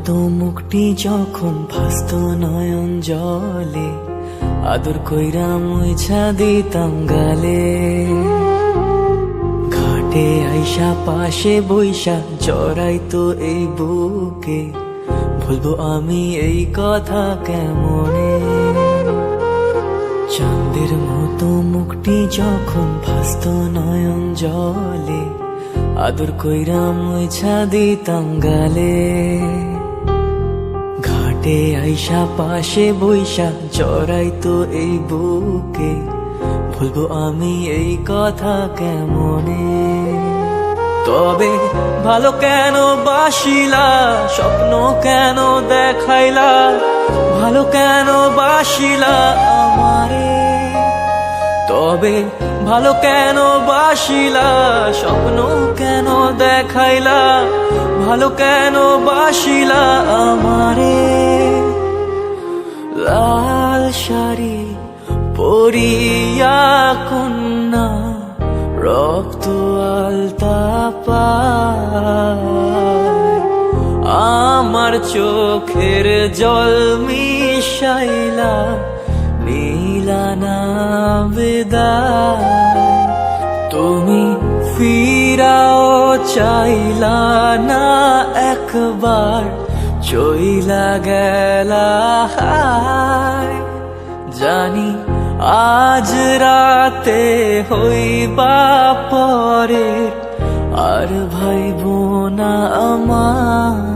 মতো মুখটি যখন ভাসত নয়ন জলে, আদর কইরা মুইছা দিতাম গালে। ঘাটে আইসা পাশে বইসা জড়াইতো এই বুকে, বলবো আমি এই কথা কেমনে। চাঁদের মতো মুখটি যখন ভাসত নয়ন জলে, আদর কইরা মুইছা দিতাম গালে। ঘাটে আইসা পাশে বইসা জড়াইতো এই বুকে, বলবো আমি এই কথা কেমনে। তবে ভালো কেন বাসিলা, স্বপ্ন কেন দেখাইলা, ভালো কেন বাসিলা আমারে। তবে ভালো কেন বাসিলা, স্বপ্ন কেন দেখাইলা, ভালো কেন বাসিলা আমারে। লাল শাড়ি পরিয়া কন্যা, রক্ত আলতা পায়, আমার চোখের জল মিশাইলা নীলানা বিদায়। তুমি ফিরাও চাইলা না একবার, চইলা গেলা হায়। জানি আজ রাতে হইবা পরে, আর ভাইব না আমার।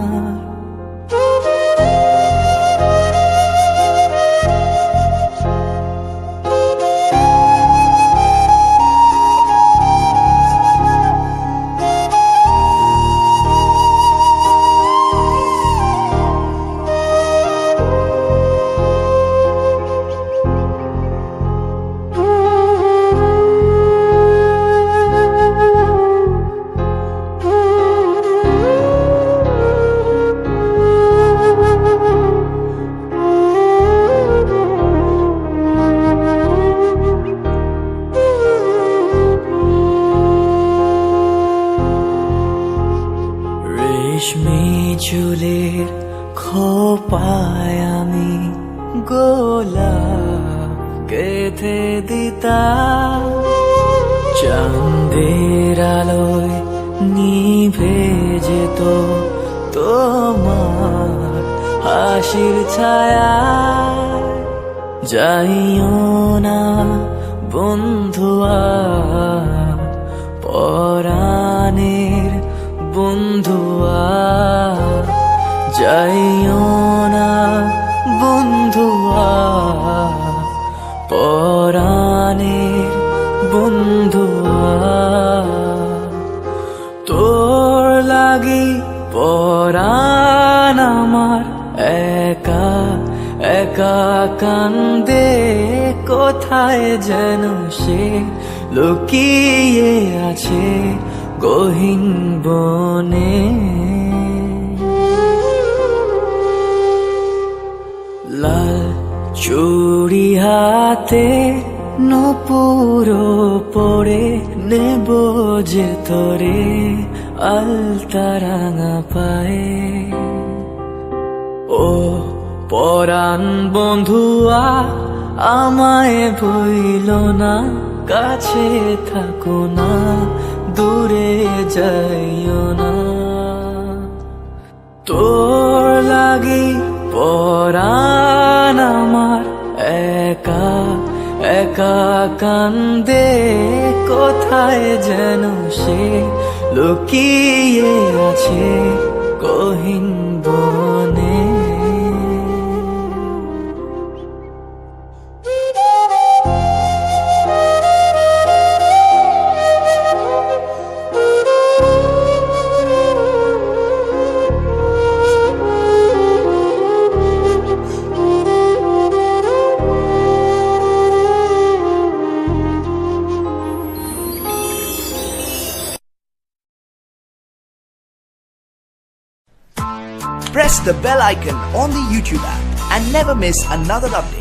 রেশমি চুলের খোপায় আমি গোলাপ গেঁথে দিতাম, চাঁদের আলোয় নিভে যেত তোমার হাসির ছায়া। যাইও না বন্ধুয়া, পরাণের বন্ধুয়া, যাইও না বন্ধুয়া, পরাণের বন্ধুয়া। তোর লাগি পরাণ আমার একা একা কান্দে, কোথায় যেন সে লুকিয়ে আছে গহীন বনে। লাল চুড়ি হাতে নূপুর পরে, নেব যে তোরে আলতা রাঙা পায়ে। ও পরাণ বন্ধুয়া, আমায় ভুইল না, কাছে থাকো না, দূরে যাইও না। তোর লাগি পরাণ আমার একা একা কান্দে, কোথায় যেন সে লুকিয়ে আছে গহীন বনে। Press the bell icon on the YouTube app and never miss another update.